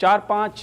4-5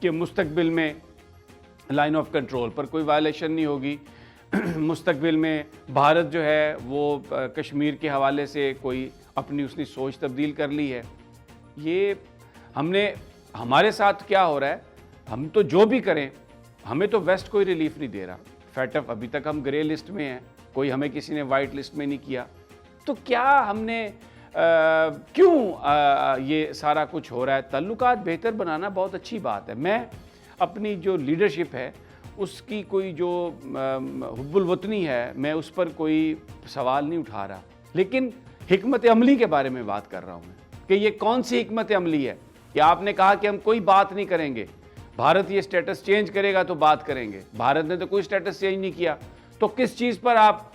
کہ مستقبل میں لائن آف کنٹرول پر کوئی وائلیشن نہیں ہوگی، مستقبل میں بھارت جو ہے وہ کشمیر کے حوالے سے کوئی اپنی اس نے سوچ تبدیل کر لی ہے۔ یہ ہمارے ساتھ کیا ہو رہا ہے، ہم تو جو بھی کریں ہمیں تو ویسٹ کوئی ریلیف نہیں دے رہا، فیٹف ابھی تک ہم گرے لسٹ میں ہیں، کوئی ہمیں کسی نے وائٹ لسٹ میں نہیں کیا، تو کیا ہم نے کیوں یہ سارا کچھ ہو رہا ہے؟ تعلقات بہتر بنانا بہت اچھی بات ہے، میں اپنی جو لیڈرشپ ہے اس کی کوئی جو حب الوطنی ہے میں اس پر کوئی سوال نہیں اٹھا رہا، لیکن حکمت عملی کے بارے میں بات کر رہا ہوں کہ یہ کون سی حکمت عملی ہے کہ آپ نے کہا کہ ہم کوئی بات نہیں کریں گے، بھارت یہ سٹیٹس چینج کرے گا تو بات کریں گے، بھارت نے تو کوئی سٹیٹس چینج نہیں کیا، تو کس چیز پر آپ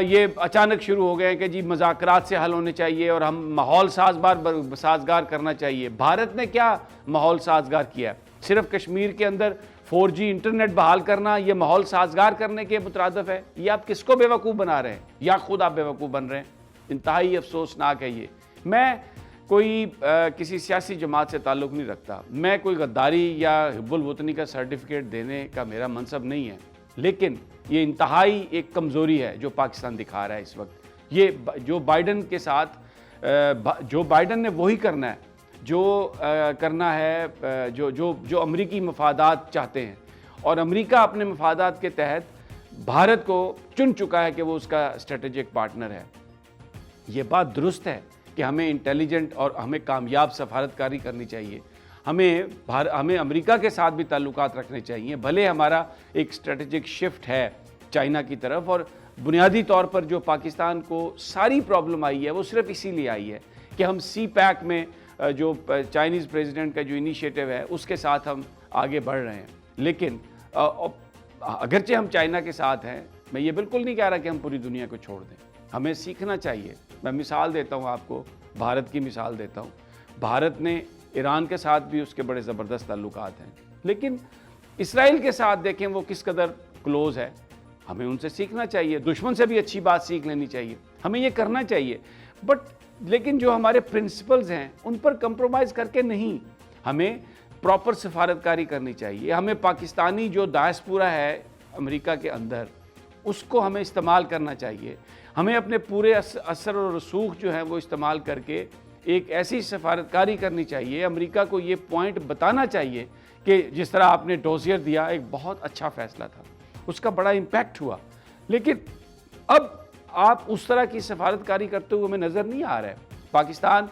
یہ اچانک شروع ہو گئے ہیں کہ جی مذاکرات سے حل ہونے چاہیے اور ہم ماحول سازگار کرنا چاہیے؟ بھارت نے کیا ماحول سازگار کیا؟ صرف کشمیر کے اندر 4G انٹرنیٹ بحال کرنا یہ ماحول سازگار کرنے کے مترادف ہے؟ یہ آپ کس کو بیوقوف بنا رہے ہیں یا خود آپ بیوقوف بن رہے ہیں؟ انتہائی افسوسناک ہے یہ۔ میں کوئی کسی سیاسی جماعت سے تعلق نہیں رکھتا، میں کوئی غداری یا حب الوطنی کا سرٹیفکیٹ دینے کا میرا منصب نہیں ہے، لیکن یہ انتہائی ایک کمزوری ہے جو پاکستان دکھا رہا ہے اس وقت۔ یہ جو بائیڈن کے ساتھ جو بائیڈن نے وہی کرنا ہے جو کرنا ہے جو امریکی مفادات چاہتے ہیں، اور امریکہ اپنے مفادات کے تحت بھارت کو چن چکا ہے کہ وہ اس کا اسٹریٹجک پارٹنر ہے۔ یہ بات درست ہے کہ ہمیں انٹیلیجنٹ اور ہمیں کامیاب سفارتکاری کرنی چاہیے، ہمیں امریکہ کے ساتھ بھی تعلقات رکھنے چاہیے، بھلے ہمارا ایک اسٹریٹجک شفٹ ہے چائنا کی طرف، اور بنیادی طور پر جو پاکستان کو ساری پرابلم آئی ہے وہ صرف اسی لیے آئی ہے کہ ہم سی پیک میں جو چائنیز پریزیڈنٹ کا جو انیشیٹو ہے اس کے ساتھ ہم آگے بڑھ رہے ہیں۔ لیکن اگرچہ ہم چائنا کے ساتھ ہیں، میں یہ بالکل نہیں کہہ رہا کہ ہم پوری دنیا کو چھوڑ دیں، ہمیں سیکھنا چاہیے۔ میں مثال دیتا ہوں آپ کو، بھارت کی مثال دیتا ہوں، بھارت نے ایران کے ساتھ بھی اس کے بڑے زبردست تعلقات ہیں، لیکن اسرائیل کے ساتھ دیکھیں وہ کس قدر کلوز ہے، ہمیں ان سے سیکھنا چاہیے، دشمن سے بھی اچھی بات سیکھ لینی چاہیے، ہمیں یہ کرنا چاہیے، لیکن جو ہمارے پرنسپلز ہیں ان پر کمپرومائز کر کے نہیں، ہمیں پراپر سفارتکاری کرنی چاہیے، ہمیں پاکستانی جو ڈائسپورا ہے امریکہ کے اندر اس کو ہمیں استعمال کرنا چاہیے، ہمیں اپنے پورے اثر و رسوخ جو ہیں وہ استعمال کر کے ایک ایسی سفارتکاری کرنی چاہیے، امریکہ کو یہ پوائنٹ بتانا چاہیے کہ جس طرح آپ نے ڈوزیئر دیا ایک بہت اچھا فیصلہ تھا، اس کا بڑا امپیکٹ ہوا، لیکن اب آپ اس طرح کی سفارتکاری کرتے ہوئے ہمیں نظر نہیں آ رہا ہے۔ پاکستان،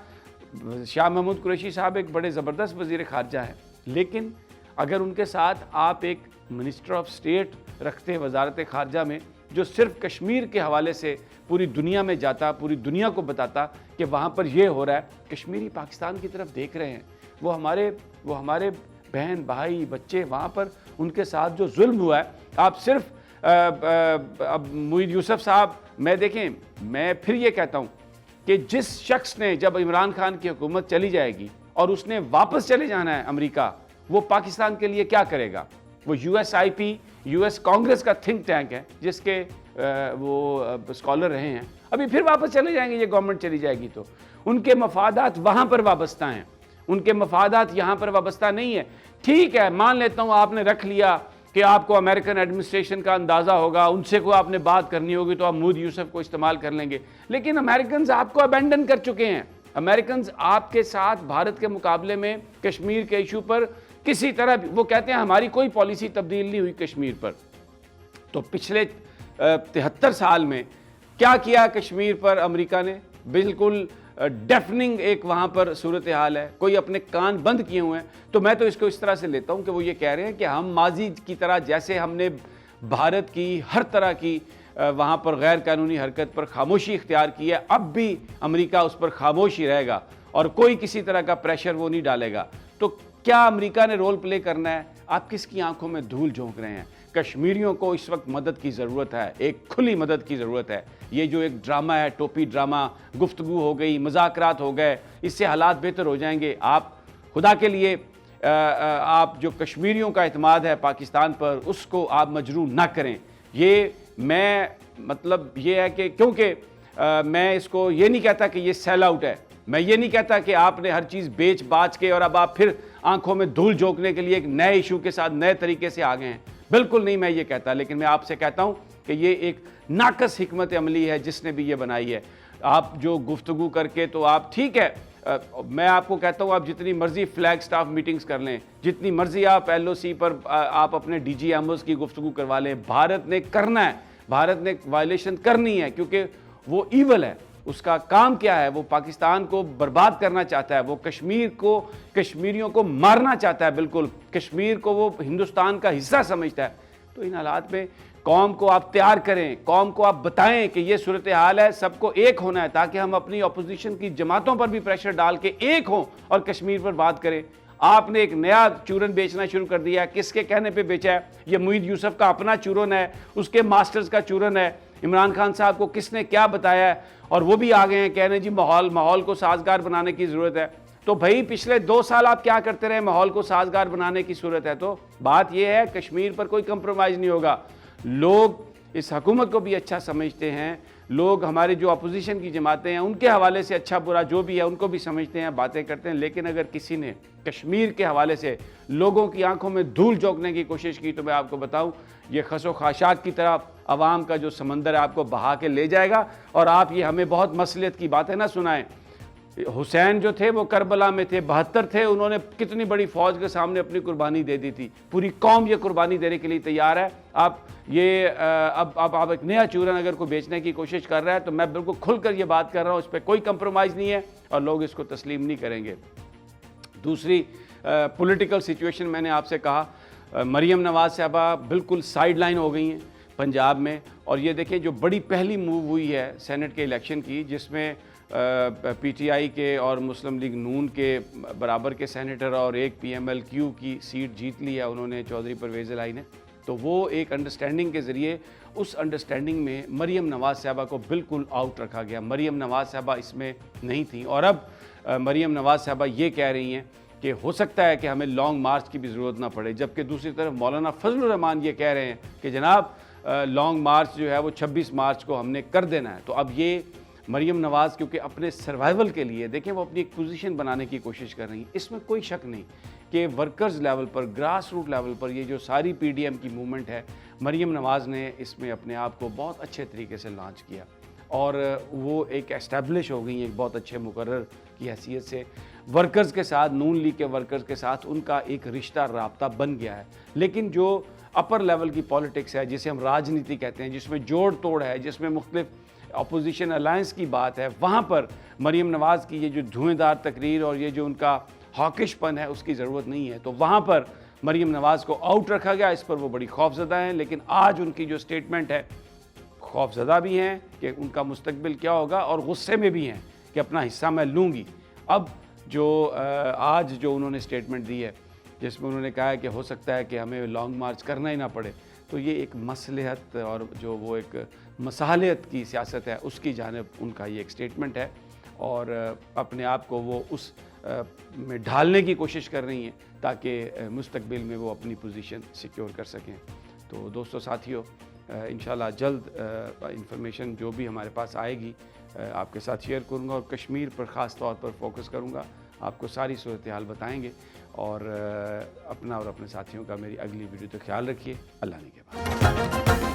شاہ محمود قریشی صاحب ایک بڑے زبردست وزیر خارجہ ہیں، لیکن اگر ان کے ساتھ آپ ایک منسٹر آف اسٹیٹ رکھتے وزارت خارجہ میں جو صرف کشمیر کے حوالے سے پوری دنیا میں جاتا، پوری دنیا کو بتاتا کہ وہاں پر یہ ہو رہا ہے، کشمیری پاکستان کی طرف دیکھ رہے ہیں، وہ ہمارے بہن بھائی بچے وہاں پر ان کے ساتھ جو ظلم ہوا ہے، آپ صرف اب معید یوسف صاحب، میں پھر یہ کہتا ہوں کہ جس شخص نے جب عمران خان کی حکومت چلی جائے گی اور اس نے واپس چلے جانا ہے امریکہ، وہ پاکستان کے لیے کیا کرے گا؟ وہ USIP US کانگریس کا تھنک ٹینک ہے جس کے وہ اسکالر رہے ہیں، ابھی پھر واپس چلے جائیں گے، یہ گورنمنٹ چلی جائے گی تو ان کے مفادات وہاں پر وابستہ ہیں، ان کے مفادات یہاں پر وابستہ نہیں ہے۔ ٹھیک ہے، مان لیتا ہوں آپ نے رکھ لیا کہ آپ کو امریکن ایڈمنسٹریشن کا اندازہ ہوگا، ان سے کوئی آپ نے بات کرنی ہوگی تو آپ معید یوسف کو استعمال کر لیں گے، لیکن امریکنز آپ کو ابینڈن کر چکے ہیں، امریکنز آپ کے ساتھ بھارت کے مقابلے میں کشمیر کے ایشو پر کسی طرح بھی، وہ کہتے ہیں ہماری کوئی پالیسی تبدیل نہیں ہوئی کشمیر پر، تو پچھلے 73 سال میں کیا کیا کشمیر پر امریکہ نے؟ بالکل ڈیفننگ ایک وہاں پر صورتحال ہے، کوئی اپنے کان بند کیے ہوئے ہیں۔ تو میں تو اس کو اس طرح سے لیتا ہوں کہ وہ یہ کہہ رہے ہیں کہ ہم ماضی کی طرح جیسے ہم نے بھارت کی ہر طرح کی وہاں پر غیر قانونی حرکت پر خاموشی اختیار کی ہے، اب بھی امریکہ اس پر خاموش ہی رہے گا اور کوئی کسی طرح کا پریشر وہ نہیں ڈالے گا۔ تو کیا امریکہ نے رول پلے کرنا ہے؟ آپ کس کی آنکھوں میں دھول جھونک رہے ہیں؟ کشمیریوں کو اس وقت مدد کی ضرورت ہے، ایک کھلی مدد کی ضرورت ہے۔ یہ جو ایک ڈرامہ ہے، ٹوپی ڈرامہ، گفتگو ہو گئی، مذاکرات ہو گئے، اس سے حالات بہتر ہو جائیں گے۔ آپ خدا کے لیے آپ جو کشمیریوں کا اعتماد ہے پاکستان پر، اس کو آپ مجروح نہ کریں۔ یہ میں مطلب یہ ہے کہ کیونکہ میں اس کو یہ نہیں کہتا کہ یہ سیل آؤٹ ہے، میں یہ نہیں کہتا کہ آپ نے ہر چیز بیچ باچ کے اور اب آپ پھر آنکھوں میں دھول جھونکنے کے لیے ایک نئے ایشو کے ساتھ نئے طریقے سے آ گئے ہیں، بالکل نہیں میں یہ کہتا، لیکن میں آپ سے کہتا ہوں کہ یہ ایک ناقص حکمت عملی ہے جس نے بھی یہ بنائی ہے۔ آپ جو گفتگو کر کے تو آپ ٹھیک ہے، میں آپ کو کہتا ہوں آپ جتنی مرضی فلیگ سٹاف میٹنگز کر لیں، جتنی مرضی آپ ایل او سی پر آپ اپنے ڈی جی ایم اوز کی گفتگو کروا لیں، بھارت نے کرنا ہے، بھارت نے وائلیشن کرنی ہے، کیونکہ وہ ایول ہے، اس کا کام کیا ہے، وہ پاکستان کو برباد کرنا چاہتا ہے، وہ کشمیریوں کو مارنا چاہتا ہے، بالکل کشمیر کو وہ ہندوستان کا حصہ سمجھتا ہے۔ تو ان حالات میں قوم کو آپ تیار کریں، قوم کو آپ بتائیں کہ یہ صورتحال ہے، سب کو ایک ہونا ہے، تاکہ ہم اپنی اپوزیشن کی جماعتوں پر بھی پریشر ڈال کے ایک ہوں اور کشمیر پر بات کریں۔ آپ نے ایک نیا چورن بیچنا شروع کر دیا ہے، کس کے کہنے پہ بیچا ہے؟ یہ معید یوسف کا اپنا چورن ہے، اس کے ماسٹرز کا چورن ہے، عمران خان صاحب کو کس نے کیا بتایا ہے، اور وہ بھی آ گئے ہیں کہنے جی ماحول کو سازگار بنانے کی ضرورت ہے۔ تو بھائی پچھلے 2 سال آپ کیا کرتے رہے؟ ماحول کو سازگار بنانے کی صورت ہے تو بات یہ ہے کشمیر پر کوئی کمپرومائز نہیں ہوگا۔ لوگ اس حکومت کو بھی اچھا سمجھتے ہیں، لوگ ہماری جو اپوزیشن کی جماعتیں ہیں ان کے حوالے سے اچھا برا جو بھی ہے ان کو بھی سمجھتے ہیں، باتیں کرتے ہیں، لیکن اگر کسی نے کشمیر کے حوالے سے لوگوں کی آنکھوں میں دھول جھونکنے کی کوشش کی تو میں آپ کو بتاؤں یہ خس و خاشاک کی طرف عوام کا جو سمندر ہے آپ کو بہا کے لے جائے گا، اور آپ یہ ہمیں بہت مصلحت کی باتیں نہ سنائیں۔ حسین جو تھے وہ کربلا میں تھے، 72 تھے، انہوں نے کتنی بڑی فوج کے سامنے اپنی قربانی دے دی تھی، پوری قوم یہ قربانی دینے کے لیے تیار ہے۔ آپ یہ اب ایک نیا چورن اگر کوئی بیچنے کی کوشش کر رہا ہے تو میں بالکل کھل کر یہ بات کر رہا ہوں، اس پہ کوئی کمپرومائز نہیں ہے اور لوگ اس کو تسلیم نہیں کریں گے۔ دوسری پولیٹیکل سچویشن میں نے آپ سے کہا، مریم نواز صاحبہ بالکل سائیڈ لائن ہو گئی ہیں پنجاب میں، اور یہ دیکھیں جو بڑی پہلی موو ہوئی ہے سینٹ کے الیکشن کی، جس میں پی ٹی آئی کے اور مسلم لیگ نون کے برابر کے سینیٹر اور ایک پی ایم ایل کیو کی سیٹ جیت لی ہے انہوں نے، چودھری پرویز الہی نے، تو وہ ایک انڈرسٹینڈنگ کے ذریعے اس انڈرسٹینڈنگ میں مریم نواز صاحبہ کو بالکل آؤٹ رکھا گیا، مریم نواز صاحبہ اس میں نہیں تھیں، اور اب مریم نواز صاحبہ یہ کہہ رہی ہیں کہ ہو سکتا ہے کہ ہمیں لانگ مارچ کی بھی ضرورت نہ پڑے، جبکہ دوسری طرف مولانا فضل الرحمان یہ کہہ رہے ہیں کہ جناب لانگ مارچ جو ہے وہ 26 مارچ کو ہم نے کر دینا ہے۔ تو اب یہ مریم نواز کیونکہ اپنے سروائیول کے لیے دیکھیں وہ اپنی ایک پوزیشن بنانے کی کوشش کر رہی ہیں، اس میں کوئی شک نہیں کہ ورکرز لیول پر، گراس روٹ لیول پر یہ جو ساری پی ڈی ایم کی موومنٹ ہے، مریم نواز نے اس میں اپنے آپ کو بہت اچھے طریقے سے لانچ کیا، اور وہ ایک اسٹیبلش ہو گئی ہیں ایک بہت اچھے مقرر کی حیثیت سے، ورکرز کے ساتھ، نون لیگ کے ورکرز کے ساتھ ان کا ایک رشتہ رابطہ بن گیا ہے۔ لیکن جو اپر لیول کی پالیٹکس ہے جسے ہم راجنیتی کہتے ہیں، جس میں جوڑ توڑ ہے، جس میں مختلف اپوزیشن الائنس کی بات ہے، وہاں پر مریم نواز کی یہ جو دھویں دار تقریر اور یہ جو ان کا ہاکش پن ہے اس کی ضرورت نہیں ہے، تو وہاں پر مریم نواز کو آؤٹ رکھا گیا، اس پر وہ بڑی خوفزدہ ہیں۔ لیکن آج ان کی جو سٹیٹمنٹ ہے، خوفزدہ بھی ہیں کہ ان کا مستقبل کیا ہوگا، اور غصے میں بھی ہیں کہ اپنا حصہ میں لوں گی۔ اب جو آج جو انہوں نے سٹیٹمنٹ دی ہے جس میں انہوں نے کہا ہے کہ ہو سکتا ہے کہ ہمیں لانگ مارچ کرنا ہی نہ پڑے، تو یہ ایک مصلحت اور جو وہ ایک مصالحت کی سیاست ہے اس کی جانب ان کا یہ ایک سٹیٹمنٹ ہے، اور اپنے آپ کو وہ اس میں ڈھالنے کی کوشش کر رہی ہیں تاکہ مستقبل میں وہ اپنی پوزیشن سیکیور کر سکیں۔ تو دوستو ساتھیو، انشاءاللہ جلد انفارمیشن جو بھی ہمارے پاس آئے گی آپ کے ساتھ شیئر کروں گا، اور کشمیر پر خاص طور پر فوکس کروں گا، آپ کو ساری صورتحال بتائیں گے، اور اپنا اور اپنے ساتھیوں کا میری اگلی ویڈیو تک خیال رکھیے۔ اللہ نے کے بعد